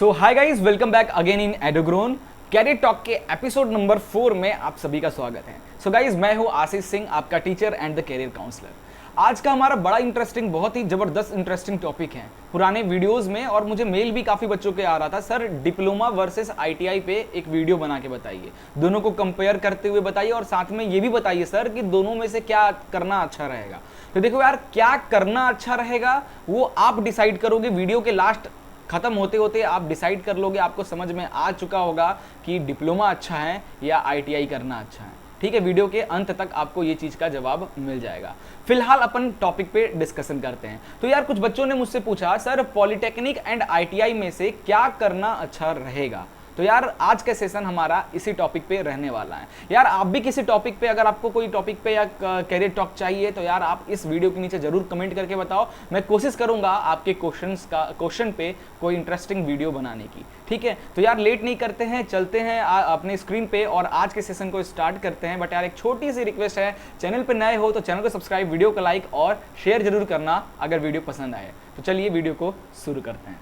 So hi guys, welcome back again in एडोग्रोन career talk के episode number 4 में आप सभी का स्वागत है। सो गाइस, मैं हूं आशीष सिंह, आपका teacher and the career counsellor. आज का हमारा बड़ा इंटरेस्टिंग, बहुत ही जबरदस्त इंटरेस्टिंग टॉपिक है। पुराने वीडियोस में और मुझे मेल भी काफी बच्चों के आ रहा था, सर डिप्लोमा वर्सेस आईटीआई पे एक वीडियो बना के बताइए, दोनों को कंपेयर करते हुए बताइए और साथ में ये भी बताइए सर कि दोनों में से क्या करना अच्छा रहेगा। तो देखो यार, क्या करना अच्छा रहेगा वो आप डिसाइड करोगे। वीडियो के लास्ट खत्म होते होते आप डिसाइड कर लोगे, आपको समझ में आ चुका होगा कि डिप्लोमा अच्छा है या आईटीआई करना अच्छा है। ठीक है, वीडियो के अंत तक आपको ये चीज का जवाब मिल जाएगा। फिलहाल अपन टॉपिक पे डिस्कशन करते हैं। तो यार, कुछ बच्चों ने मुझसे पूछा, सर पॉलिटेक्निक एंड आईटीआई में से क्या करना अच्छा रहेगा। तो यार, आज का सेशन हमारा इसी टॉपिक पे रहने वाला है। यार, आप भी किसी टॉपिक पे, अगर आपको कोई टॉपिक पे या कैरियर टॉक चाहिए तो यार आप इस वीडियो के नीचे जरूर कमेंट करके बताओ। मैं कोशिश करूंगा आपके क्वेश्चन पे कोई इंटरेस्टिंग वीडियो बनाने की। ठीक है, तो यार लेट नहीं करते हैं, चलते हैं अपने स्क्रीन पे और आज के सेशन को स्टार्ट करते हैं। बट यार, एक छोटी सी रिक्वेस्ट है, चैनल पे नए हो तो चैनल को सब्सक्राइब, वीडियो को लाइक और शेयर जरूर करना अगर वीडियो पसंद आए। तो चलिए वीडियो को शुरू करते हैं।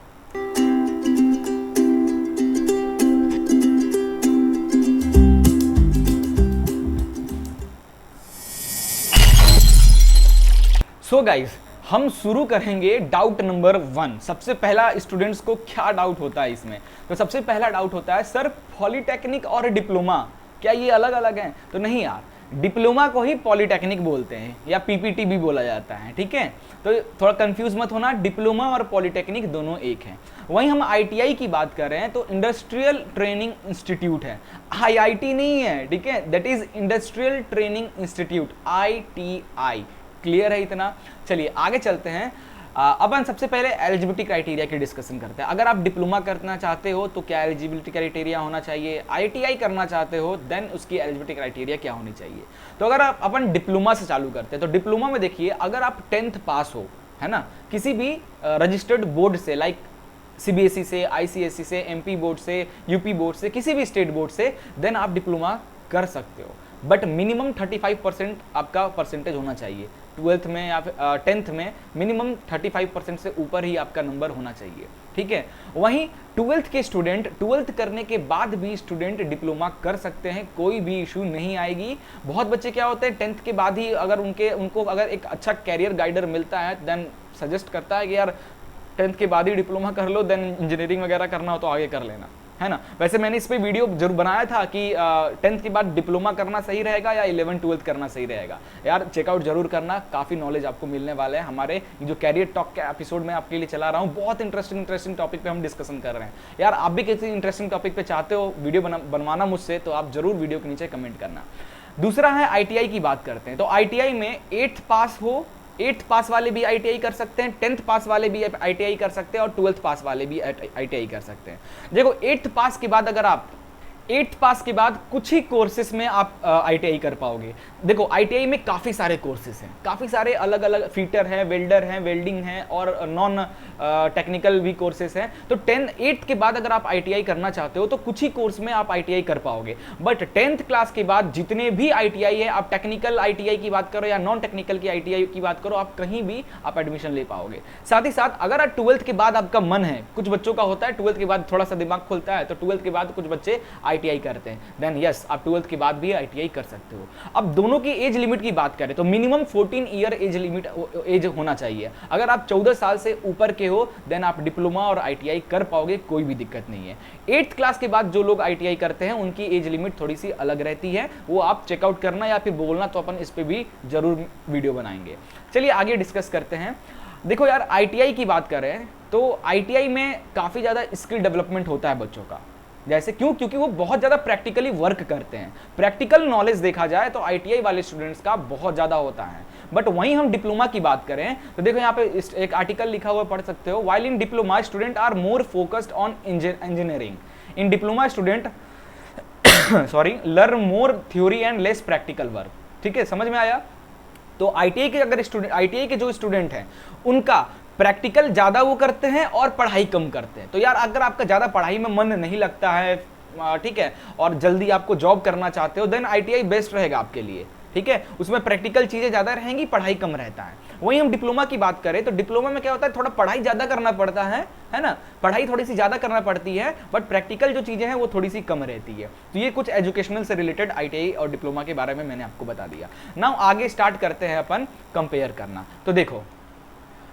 सो गाइस, हम शुरू करेंगे डाउट नंबर 1। सबसे पहला स्टूडेंट्स को क्या डाउट होता है इसमें, तो सबसे पहला डाउट होता है, सर पॉलिटेक्निक और डिप्लोमा क्या ये अलग अलग हैं? तो नहीं यार, डिप्लोमा को ही पॉलिटेक्निक बोलते हैं या पीपीटी भी बोला जाता है। ठीक है, तो थोड़ा कंफ्यूज मत होना, डिप्लोमा और पॉलिटेक्निक दोनों एक हैं। वहीं हम आईटीआई की बात कर रहे हैं तो इंडस्ट्रियल ट्रेनिंग इंस्टीट्यूट है, आईआईटी नहीं है। ठीक है, that is industrial training institute, ITI. Clear है इतना? चलिए आगे चलते हैं। अपन सबसे पहले एलिजिबिलिटी क्राइटेरिया की डिस्कशन करते हैं। अगर आप डिप्लोमा करना चाहते हो तो क्या एलिजिबिलिटी क्राइटेरिया होना चाहिए, आईटीआई करना चाहते हो देन उसकी एलिजिबिलिटी क्राइटेरिया क्या होनी चाहिए। तो अगर अपन डिप्लोमा से चालू करते हैं तो डिप्लोमा में देखिए, अगर आप 10th पास हो, है ना, किसी भी रजिस्टर्ड बोर्ड से, लाइक सीबीएसई से, आईसीएसई से, एमपी बोर्ड से, यूपी बोर्ड से, किसी भी स्टेट बोर्ड से, देन आप डिप्लोमा कर सकते हो। बट मिनिमम 35% आपका परसेंटेज होना चाहिए 12th में या फिर 10th में, मिनिमम 35% से ऊपर ही आपका नंबर होना चाहिए। ठीक है, वहीं 12th के स्टूडेंट, 12th करने के बाद भी स्टूडेंट डिप्लोमा कर सकते हैं, कोई भी इशू नहीं आएगी। बहुत बच्चे क्या होते हैं, 10th के बाद ही अगर उनको अगर एक अच्छा कैरियर गाइडर मिलता है देन सजेस्ट करता है कि यार 10th के बाद ही डिप्लोमा कर लो, देन इंजीनियरिंग वगैरह करना हो तो आगे कर लेना, है ना। वैसे मैंने इस पे वीडियो जरूर बनाया था कि 10th के बाद डिप्लोमा करना सही रहेगा या 11th 12th करना सही रहेगा। यार चेकआउट जरूर करना, काफी नॉलेज आपको मिलने वाला है। हमारे जो कैरियर टॉक के एपिसोड में आपके लिए चला रहा हूँ, बहुत इंटरेस्टिंग टॉपिक पे हम डिस्कशन कर रहे हैं। यार आप भी किसी इंटरेस्टिंग टॉपिक पे चाहते हो वीडियो बनवाना मुझसे, तो आप जरूर वीडियो के नीचे कमेंट करना। दूसरा है आईटीआई की बात करते हैं। तो आईटीआई में 8th पास हो, 8th पास वाले भी आईटीआई कर सकते हैं, 10th पास वाले भी आईटीआई कर सकते हैं और 12th पास वाले भी आईटीआई कर सकते हैं। देखो 8th पास के बाद, अगर आप 8th पास के बाद कुछ ही कोर्सेज में आप आईटीआई कर पाओगे। देखो आईटीआई में काफ़ी सारे कोर्सेज हैं, काफ़ी सारे अलग अलग, फीटर हैं, वेल्डर हैं, वेल्डिंग हैं और नॉन टेक्निकल भी कोर्सेज हैं। तो 8th के बाद अगर आप आईटीआई करना चाहते हो तो कुछ ही कोर्स में आप आईटीआई कर पाओगे। बट 10th क्लास के बाद जितने भी आईटीआई है, आप टेक्निकल आईटीआई की बात करो या नॉन टेक्निकल की आईटीआई की बात करो, आप कहीं भी आप एडमिशन ले पाओगे। साथ ही साथ अगर आप 12th के बाद आपका मन है, कुछ बच्चों का होता है 12th के बाद थोड़ा सा दिमाग खुलता है, तो 12th के बाद कुछ बच्चे आईटीआई करते हैं, देन यस आप 12th के बाद भी आईटीआई कर सकते हो। अब दोनों की एज लिमिट की बात करें तो मिनिमम 14 ईयर एज होना चाहिए। अगर आप 14 साल से ऊपर के हो देन आप डिप्लोमा और आईटीआई कर पाओगे, कोई भी दिक्कत नहीं है। 8th क्लास के बाद जो लोग आईटीआई करते हैं उनकी एज लिमिट थोड़ी सी अलग रहती है, वो आप चेकआउट करना या फिर बोलना, तो अपन इस पे भी जरूर वीडियो बनाएंगे। चलिए आगे डिस्कस करते हैं। देखो यार, आईटीआई की बात करें तो आईटीआई में काफी ज्यादा स्किल डेवलपमेंट होता है बच्चों का। जैसे क्यों? क्योंकि वो बहुत ज्यादा प्रैक्टिकली वर्क करते हैं। प्रैक्टिकल नॉलेज देखा जाए तो आईटीआई वाले स्टूडेंट्स का बहुत ज्यादा होता है। बट वहीं हम डिप्लोमा की बात करें तो देखो यहाँ पे एक आर्टिकल लिखा हुआ पढ़ सकते हो, while in diploma student are more focused on engineering, in diploma student learn more theory and less practical work. ठीक है, समझ में आया? तो आईटीआई के अगर स्टूडेंट, आईटीआई के जो स्टूडेंट हैं उनका प्रैक्टिकल ज्यादा वो करते हैं और पढ़ाई कम करते हैं। तो यार अगर आपका ज्यादा पढ़ाई में मन नहीं लगता है, ठीक है, और जल्दी आपको जॉब करना चाहते हो, देन आईटीआई बेस्ट रहेगा आपके लिए। ठीक है, उसमें प्रैक्टिकल चीजें ज्यादा रहेंगी, पढ़ाई कम रहता है। वहीं हम डिप्लोमा की बात करें तो डिप्लोमा में क्या होता है, थोड़ा पढ़ाई ज़्यादा करना पड़ता है ना, पढ़ाई थोड़ी सी ज़्यादा करना पड़ती है, बट प्रैक्टिकल जो चीज़ें हैं वो थोड़ी सी कम रहती है। तो ये कुछ एजुकेशनल से रिलेटेड ITI और डिप्लोमा के बारे में मैंने आपको बता दिया। नाउ आगे स्टार्ट करते हैं अपन कंपेयर करना। तो देखो,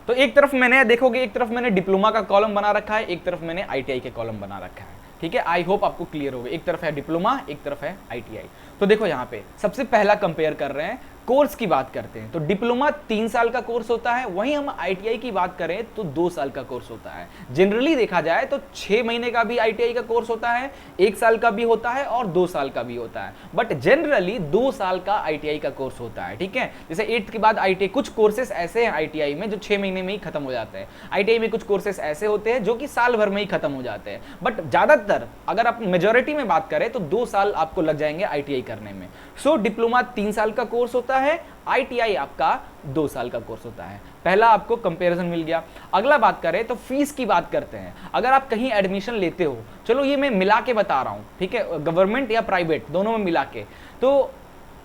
तो एक तरफ मैंने देखोगे, एक तरफ मैंने डिप्लोमा का कॉलम बना रखा है, एक तरफ मैंने ITI के कॉलम बना रखा है, ठीक है। आई होप आपको क्लियर हो गया, एक तरफ है डिप्लोमा, एक तरफ है ITI। तो देखो यहाँ पे सबसे पहला कंपेयर कर रहे हैं, कोर्स की बात करते हैं तो डिप्लोमा 3 साल का कोर्स होता है, वहीं हम ITI की बात करें तो 2 साल का कोर्स होता है। जनरली देखा जाए तो 6 महीने का भी ITI का कोर्स होता है, 1 साल का भी होता है और 2 साल का भी होता है, बट जनरली 2 साल का ITI का कोर्स होता है, ठीक है। जैसे 8th के बाद ITI, कुछ कोर्सेस ऐसे हैं ITI में जो 6 महीने में ही खत्म हो जाते हैं, ITI में कुछ कोर्सेस ऐसे होते हैं जो कि साल भर में ही खत्म हो जाते हैं, बट ज्यादातर अगर आप मेजोरिटी में बात करें तो 2 साल आपको लग जाएंगे ITI करने में। सो डिप्लोमा 3 साल का कोर्स होता है, ITI आपका 2 साल का कोर्स होता है। पहला आपको कंपैरिजन मिल गया। अगला बात करें तो फीस की बात करते हैं। अगर आप कहीं एडमिशन लेते हो, चलो ये मैं मिला के बता रहा हूं, ठीक है, गवर्नमेंट या प्राइवेट दोनों में मिला के, तो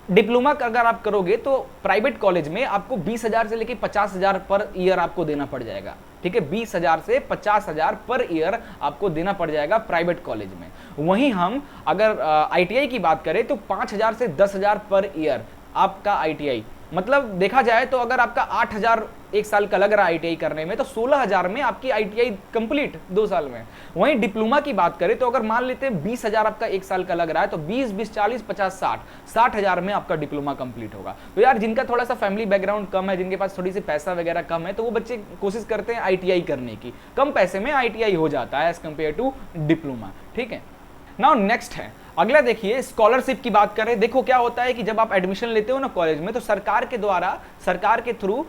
डिप्लोमा अगर आप करोगे तो प्राइवेट कॉलेज में आपको 20,000 से लेके 50,000 पर ईयर आपको देना पड़ जाएगा, ठीक है। 20,000 से 50,000 पर ईयर आपको देना पड़ जाएगा प्राइवेट कॉलेज में। वहीं हम अगर ITI की बात करें तो 5,000 से 10,000 पर ईयर आपका ITI, मतलब देखा जाए तो अगर आपका 8,000 एक साल का लग रहा है ITI करने में, तो 16,000 में आपकी ITI कंप्लीट 2 साल में। वहीं डिप्लोमा की बात करें तो अगर मान लेते हैं 20,000 आपका एक साल का लग रहा है, तो 20, 20, 40, 50, 60,000 में आपका डिप्लोमा कंप्लीट होगा। तो यार जिनका थोड़ा सा फैमिली बैकग्राउंड कम है, जिनके पास थोड़ी सी पैसा वगैरह कम है, तो वो बच्चे कोशिश करते हैं ITI करने की, कम पैसे में ITI हो जाता है एज कम्पेयर टू डिप्लोमा, ठीक है। नाउ नेक्स्ट है, अगला देखिए स्कॉलरशिप की बात करें। देखो क्या होता है कि जब आप एडमिशन लेते हो ना कॉलेज में, तो सरकार के द्वारा, सरकार के through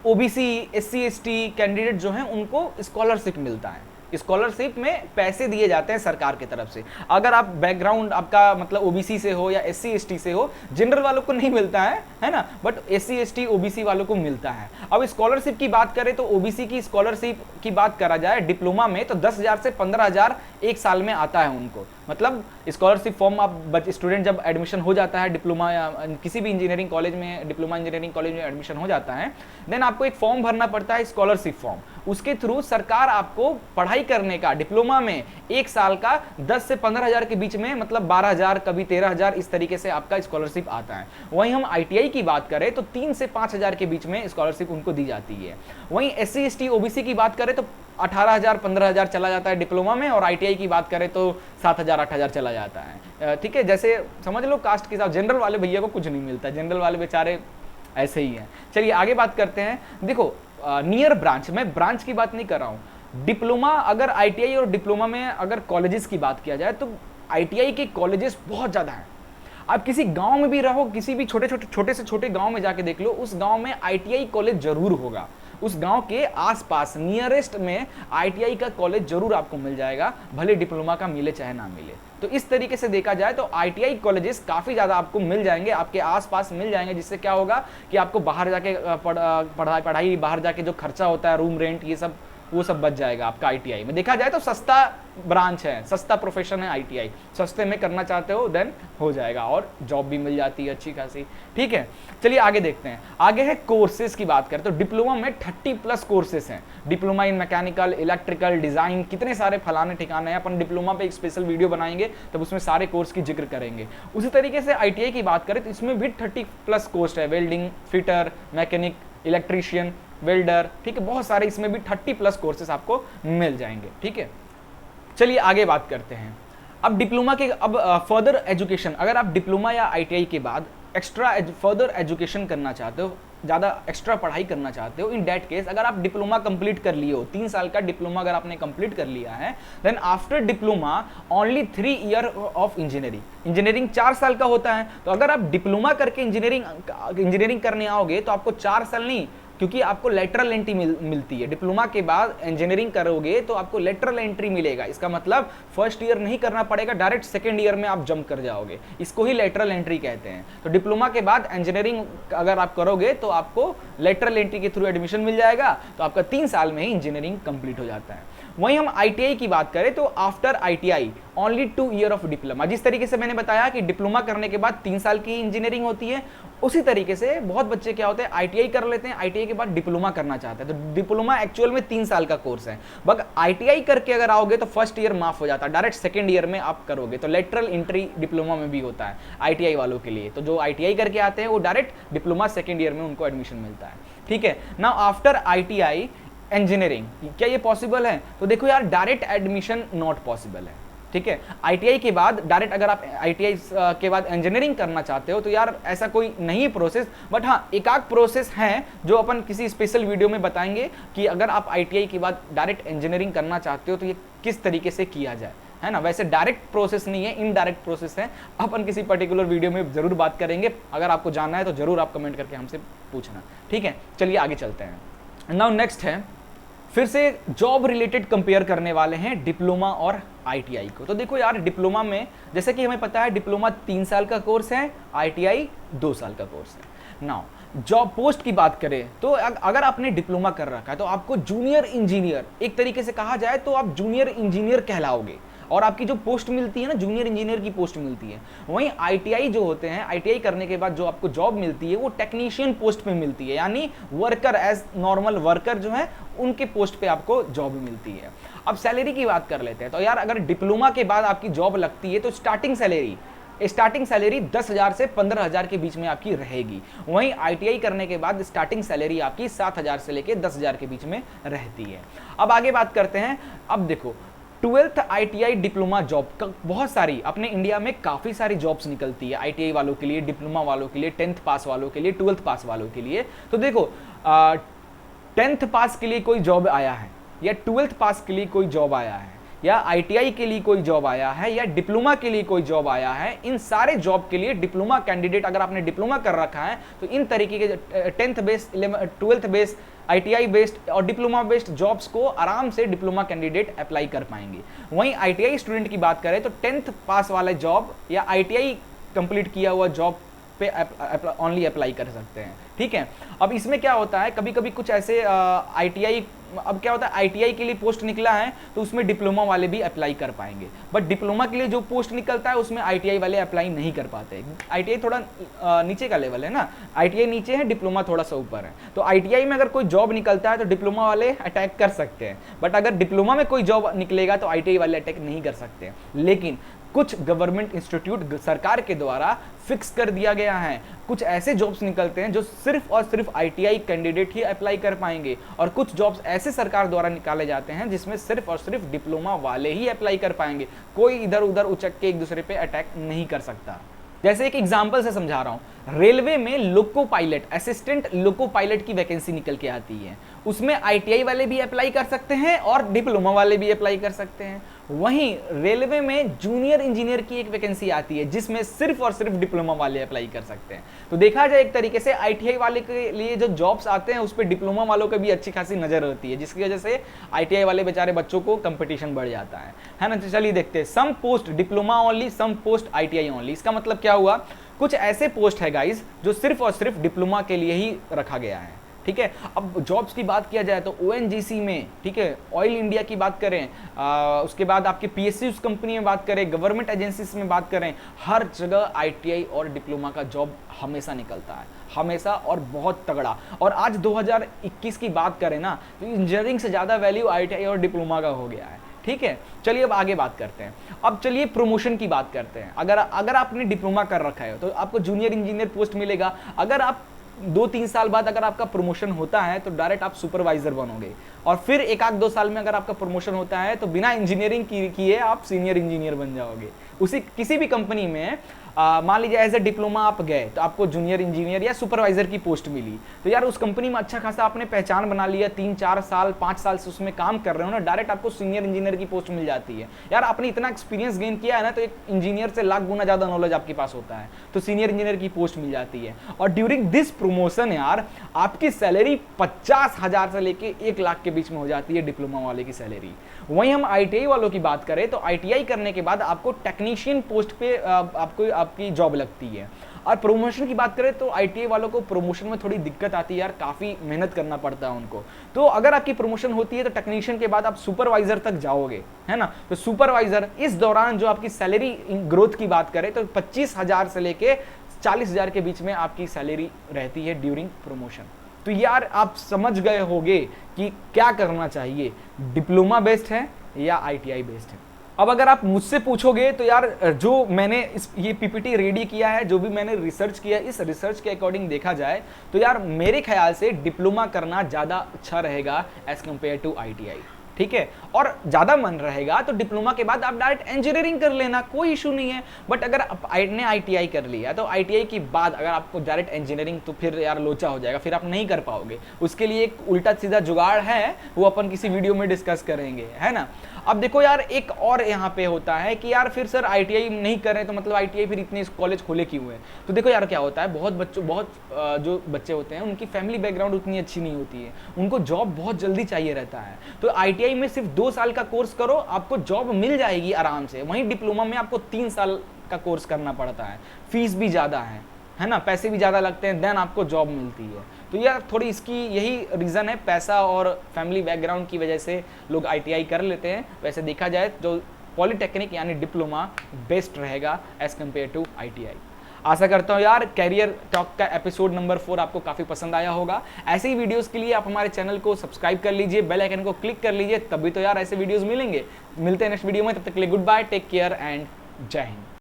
OBC SC ST candidate जो हैं उनको स्कॉलरशिप मिलता है। स्कॉलरशिप में पैसे दिए जाते हैं सरकार की तरफ से। अगर आप बैकग्राउंड आपका मतलब OBC से हो या SC ST से हो, जनरल वालों को नहीं मिलता है ना, बट SC ST OBC वालों को मिलता है। अब स्कॉलरशिप की बात करें तो OBC की स्कॉलरशिप की बात करा जाए डिप्लोमा में तो 10,000 से 15,000 एक साल में आता है उनको। मतलब स्कॉलरशिप फॉर्म आप स्टूडेंट जब एडमिशन हो जाता है डिप्लोमा या किसी भी इंजीनियरिंग कॉलेज में, डिप्लोमा इंजीनियरिंग कॉलेज में एडमिशन हो जाता है, देन आपको एक फॉर्म भरना पड़ता है स्कॉलरशिप फॉर्म। उसके थ्रू सरकार आपको पढ़ाई करने का डिप्लोमा में एक साल का 10 से 15,000 के बीच में, मतलब 12,000 कभी 13,000 इस तरीके से आपका स्कॉलरशिप आता है। वहीं हम ITI की बात करें तो 3 से 5,000 के बीच में स्कॉलरशिप उनको दी जाती है। वहीं SC ST OBC की बात करें तो 18,000 15,000 चला जाता है डिप्लोमा में, और ITI की बात करें तो 7,000 8,000 चला जाता है, ठीक है। जैसे समझ लो कास्ट के हिसाब, जनरल वाले भैया को कुछ नहीं मिलता, जनरल वाले बेचारे ऐसे ही हैं। चलिए आगे बात करते हैं। देखो नियर ब्रांच, मैं ब्रांच की बात नहीं कर रहा हूं। डिप्लोमा अगर ITI और डिप्लोमा में अगर कॉलेजेस की बात किया जाए तो ITI के कॉलेजेस बहुत ज़्यादा हैं। आप किसी गांव में भी रहो, किसी भी छोटे से छोटे गांव में जाके देख लो, उस गांव में ITI कॉलेज जरूर होगा। उस गांव के आसपास नियरेस्ट में ITI का कॉलेज जरूर आपको मिल जाएगा, भले डिप्लोमा का मिले चाहे ना मिले। तो इस तरीके से देखा जाए तो ITI कॉलेजेस काफ़ी ज़्यादा आपको मिल जाएंगे, आपके आसपास मिल जाएंगे, जिससे क्या होगा कि आपको बाहर जाके पढ़ाई बाहर जाके जो खर्चा होता है, रूम रेंट, ये सब वो सब बच जाएगा आपका ITI में। देखा जाए तो सस्ता ब्रांच है, सस्ता प्रोफेशन है ITI, सस्ते में करना चाहते हो देन हो जाएगा, और जॉब भी मिल जाती है अच्छी खासी, ठीक है। चलिए आगे देखते हैं। आगे है कोर्सेज की बात करें तो डिप्लोमा में 30+ कोर्सेज हैं। Diploma in mechanical, electrical, design, कितने सारे फलाने ठिकाने हैं। अपन डिप्लोमा पे एक स्पेशल वीडियो बनाएंगे तब उसमें सारे कोर्स की जिक्र करेंगे। उसी तरीके से ITI की बात करें तो इसमें भी 30+ कोर्स है, welding, fitter, mechanic, electrician, welder, ठीक है, बहुत सारे इसमें भी 30+ कोर्सेज आपको मिल जाएंगे, ठीक है। चलिए आगे बात करते हैं। अब डिप्लोमा के, अब फर्दर एजुकेशन, अगर आप डिप्लोमा या ITI के बाद एक्स्ट्रा फर्दर एजुकेशन करना चाहते हो, ज़्यादा एक्स्ट्रा पढ़ाई करना चाहते हो, इन डेट केस अगर आप डिप्लोमा कंप्लीट कर लिए हो, 3 साल का डिप्लोमा अगर आपने कंप्लीट कर लिया है, then after diploma only 3 year of engineering 4 साल का होता है। तो अगर आप डिप्लोमा करके इंजीनियरिंग करने आओगे तो आपको 4 साल नहीं, क्योंकि आपको लेटरल एंट्री मिलती है। डिप्लोमा के बाद इंजीनियरिंग करोगे तो आपको लेटरल एंट्री मिलेगा। इसका मतलब फर्स्ट ईयर नहीं करना पड़ेगा, डायरेक्ट सेकेंड ईयर में आप जंप कर जाओगे, इसको ही लेटरल एंट्री कहते हैं। तो डिप्लोमा के बाद इंजीनियरिंग अगर आप करोगे तो आपको लेटरल एंट्री के थ्रू एडमिशन मिल जाएगा, तो आपका 3 साल में ही इंजीनियरिंग कंप्लीट हो जाता है। वहीं हम ITI की बात करें तो after ITI only 2 year of diploma. जिस तरीके से मैंने बताया कि डिप्लोमा करने के बाद 3 साल की इंजीनियरिंग होती है, उसी तरीके से बहुत बच्चे क्या होते हैं ITI कर लेते हैं, ITI के बाद डिप्लोमा करना चाहते हैं। तो डिप्लोमा एक्चुअल में 3 साल का कोर्स है, बट ITI करके अगर आओगे तो फर्स्ट ईयर माफ हो जाता है, डायरेक्ट सेकंड ईयर में आप करोगे। तो लेटरल एंट्री डिप्लोमा में भी होता है ITI वालों के लिए। तो जो ITI करके आते हैं वो डायरेक्ट डिप्लोमा सेकंड ईयर में उनको एडमिशन मिलता है, ठीक है। नाउ आफ्टर ITI इंजीनियरिंग, क्या ये पॉसिबल है? तो देखो यार, डायरेक्ट एडमिशन नॉट पॉसिबल है, ठीक है। ITI के बाद डायरेक्ट अगर आप ITI के बाद इंजीनियरिंग करना चाहते हो तो यार ऐसा कोई नहीं प्रोसेस, बट हाँ एक आध प्रोसेस है जो अपन किसी स्पेशल वीडियो में बताएंगे कि अगर आप ITI के बाद डायरेक्ट इंजीनियरिंग करना चाहते हो तो ये किस तरीके से किया जाए, है ना। वैसे डायरेक्ट प्रोसेस नहीं है, इनडायरेक्ट प्रोसेस है। अपन किसी पर्टिकुलर वीडियो में जरूर बात करेंगे, अगर आपको जानना है तो जरूर आप कमेंट करके हमसे पूछना, ठीक है। चलिए आगे चलते हैं। नाउ नेक्स्ट है, फिर से जॉब रिलेटेड कंपेयर करने वाले हैं डिप्लोमा और ITI को। तो देखो यार, डिप्लोमा में जैसे कि हमें पता है डिप्लोमा 3 साल का कोर्स है, ITI 2 साल का कोर्स है। नाउ जॉब पोस्ट की बात करें तो अगर आपने डिप्लोमा कर रखा है तो आपको जूनियर इंजीनियर, एक तरीके से कहा जाए तो आप जूनियर इंजीनियर कहलाओगे, और आपकी जो पोस्ट मिलती है ना, जूनियर इंजीनियर की पोस्ट मिलती है। वहीं ITI जो होते हैं, ITI करने के बाद जो आपको जॉब मिलती है वो टेक्नीशियन पोस्ट पे मिलती है, यानी वर्कर, एज नॉर्मल वर्कर जो है उनके पोस्ट पे आपको जॉब मिलती है। अब सैलरी की बात कर लेते हैं। तो यार अगर डिप्लोमा के बाद आपकी जॉब लगती है तो स्टार्टिंग सैलरी 10,000 से 15,000 के बीच में आपकी रहेगी। वहीं ITI करने के बाद स्टार्टिंग सैलरी आपकी 7,000 से लेकर 10,000 के बीच में रहती है। अब आगे बात करते हैं। अब देखो 12th ITI डिप्लोमा जॉब का बहुत सारी अपने इंडिया में काफ़ी सारी जॉब्स निकलती है ITI वालों के लिए, डिप्लोमा वालों के लिए, 10th पास वालों के लिए, 12th पास वालों के लिए। तो देखो 10th पास के लिए कोई जॉब आया है, या 12th पास के लिए कोई जॉब आया है, या ITI के लिए कोई जॉब आया है, या डिप्लोमा के लिए कोई जॉब आया है, इन सारे जॉब के लिए डिप्लोमा कैंडिडेट, अगर आपने डिप्लोमा कर रखा है तो इन तरीके के 10th based, 12th based, ITI based और डिप्लोमा बेस्ड जॉब्स को आराम से डिप्लोमा कैंडिडेट अप्लाई कर पाएंगे। वहीं ITI स्टूडेंट की बात करें तो 10th पास वाला जॉब या ITI कंप्लीट किया हुआ जॉब पे ओनली अप्लाई कर सकते हैं, ठीक है। अब इसमें क्या होता है, कभी कभी कुछ ऐसे ITI, अब क्या होता है ITI के लिए पोस्ट निकला है तो उसमें डिप्लोमा वाले भी अप्लाई कर पाएंगे, बट डिप्लोमा के लिए जो पोस्ट निकलता है उसमें ITI वाले अप्लाई नहीं कर पाते। ITI थोड़ा नीचे का लेवल है ना, ITI नीचे है, डिप्लोमा थोड़ा सा ऊपर है। तो ITI में अगर कोई जॉब निकलता है तो डिप्लोमा वाले अटैक कर सकते हैं, बट अगर डिप्लोमा में कोई जॉब निकलेगा तो ITI वाले अटैक नहीं कर सकते। लेकिन कुछ गवर्नमेंट इंस्टीट्यूट सरकार के द्वारा फिक्स कर दिया गया है, कुछ ऐसे जॉब्स निकलते हैं जो सिर्फ और सिर्फ ITI कैंडिडेट ही अप्लाई कर पाएंगे, और कुछ जॉब्स ऐसे सरकार द्वारा निकाले जाते हैं जिसमें सिर्फ और सिर्फ डिप्लोमा वाले ही अप्लाई कर पाएंगे, कोई इधर उधर उचक के एक दूसरे पे अटैक नहीं कर सकता। जैसे एक एग्जांपल से समझा रहा हूं, रेलवे में loco pilot, assistant loco pilot की वैकेंसी निकल के आती है, उसमें ITI वाले भी अप्लाई कर सकते हैं और डिप्लोमा वाले भी अप्लाई कर सकते हैं। वहीं रेलवे में जूनियर इंजीनियर की एक वैकेंसी आती है जिसमें सिर्फ और सिर्फ डिप्लोमा वाले अप्लाई कर सकते हैं। तो देखा जाए एक तरीके से ITI वाले के लिए जो जॉब्स आते हैं उस पर डिप्लोमा वालों की भी अच्छी खासी नजर होती है, जिसकी वजह से ITI वाले बेचारे बच्चों को कंपटीशन बढ़ जाता है ना। तो चलिए देखते हैं, some post diploma only, some post ITI only. इसका मतलब क्या हुआ, कुछ ऐसे पोस्ट है गाइज जो सिर्फ और सिर्फ डिप्लोमा के लिए ही रखा गया है, ठीक है। अब जॉब्स की बात किया जाए तो ONGC में, ठीक है, ऑयल इंडिया की बात करें, उसके बाद आपके PSUs कंपनी में बात करें, गवर्नमेंट एजेंसीज में बात करें, हर जगह ITI और डिप्लोमा का जॉब हमेशा निकलता है, हमेशा, और बहुत तगड़ा। और आज 2021 की बात करें ना तो इंजीनियरिंग से ज़्यादा वैल्यू ITI और डिप्लोमा का हो गया है, ठीक है। चलिए अब आगे बात करते हैं। अब चलिए प्रमोशन की बात करते हैं। अगर आपने डिप्लोमा कर रखा है तो आपको जूनियर इंजीनियर पोस्ट मिलेगा। अगर आप 2-3 साल बाद अगर आपका प्रमोशन होता है तो डायरेक्ट आप सुपरवाइजर बनोगे, और फिर 1-2 साल में अगर आपका प्रमोशन होता है तो बिना इंजीनियरिंग किए आप सीनियर इंजीनियर बन जाओगे। उसी किसी भी कंपनी में मान लीजिए एज ए डिप्लोमा आप गए तो आपको जूनियर इंजीनियर या सुपरवाइजर की पोस्ट मिली, तो यार उस कंपनी में अच्छा खासा आपने पहचान बना लिया, 3-4 साल 5 साल से उसमें काम कर रहे हो ना, डायरेक्ट आपको सीनियर इंजीनियर की पोस्ट मिल जाती है। यार आपने इतना एक्सपीरियंस गेन किया है ना, तो एक इंजीनियर से लाख गुना ज़्यादा नॉलेज आपके पास होता है, तो सीनियर इंजीनियर की पोस्ट मिल जाती है। और ड्यूरिंग दिस प्रमोशन यार आपकी सैलरी 50,000 से लेके 1 लाख के बीच में हो जाती है डिप्लोमा वाले की सैलरी। वहीं हम ITI वालों की बात करें तो ITI करने के बाद आपको टेक्नीशियन पोस्ट पे आपको आपकी जॉब लगती है। और प्रमोशन की बात करें तो आईटीआई वालों को प्रमोशन में थोड़ी दिक्कत आती है यार, काफ़ी मेहनत करना पड़ता है उनको। तो अगर आपकी प्रमोशन होती है तो टेक्नीशियन के बाद आप सुपरवाइजर तक जाओगे, है ना। तो सुपरवाइजर इस दौरान जो आपकी सैलरी ग्रोथ की बात करें तो 25,000 से लेके 40,000 के बीच में आपकी सैलरी रहती है ड्यूरिंग प्रमोशन। तो यार आप समझ गए होंगे कि क्या करना चाहिए, डिप्लोमा बेस्ड है या आईटीआई बेस्ड है। अब अगर आप मुझसे पूछोगे तो यार जो मैंने ये पीपीटी रेडी किया है, जो भी मैंने रिसर्च किया, इस रिसर्च के अकॉर्डिंग देखा जाए तो यार मेरे ख्याल से डिप्लोमा करना ज़्यादा अच्छा रहेगा एज कम्पेयर टू आईटीआई, ठीक है। और ज़्यादा मन रहेगा तो डिप्लोमा के बाद आप डायरेक्ट इंजीनियरिंग कर लेना, कोई इशू नहीं है। बट अगर आपने आईटीआई कर लिया तो आईटीआई के बाद अगर आपको डायरेक्ट इंजीनियरिंग, तो फिर यार लोचा हो जाएगा, फिर आप नहीं कर पाओगे। उसके लिए एक उल्टा सीधा जुगाड़ है, वो अपन किसी वीडियो में डिस्कस करेंगे, है ना। अब देखो यार एक और यहाँ पे होता है कि यार फिर सर आईटीआई नहीं कर रहे तो मतलब आईटीआई फिर इतने कॉलेज खोले क्यों है। तो देखो यार क्या होता है, बहुत जो बच्चे होते हैं उनकी फैमिली बैकग्राउंड उतनी अच्छी नहीं होती है, उनको जॉब बहुत जल्दी चाहिए रहता है। तो आईटीआई में सिर्फ 2 साल का कोर्स करो, आपको जॉब मिल जाएगी आराम से। वहीं डिप्लोमा में आपको 3 साल का कोर्स करना पड़ता है, फीस भी ज़्यादा है ना, पैसे भी ज़्यादा लगते हैं, देन आपको जॉब मिलती है। तो यार थोड़ी इसकी यही रीज़न है, पैसा और फैमिली बैकग्राउंड की वजह से लोग आईटीआई कर लेते हैं। वैसे देखा जाए तो पॉलीटेक्निक यानी डिप्लोमा बेस्ट रहेगा एज कम्पेयर टू आईटीआई। आशा करता हूँ यार कैरियर टॉक का एपिसोड नंबर 4 आपको काफ़ी पसंद आया होगा। ऐसे ही वीडियोस के लिए आप हमारे चैनल को सब्सक्राइब कर लीजिए, बेल आइकन को क्लिक कर लीजिए, तभी तो यार ऐसे वीडियोस मिलेंगे। मिलते हैं नेक्स्ट वीडियो में, तब तक के लिए good bye, take care and जय हिंद।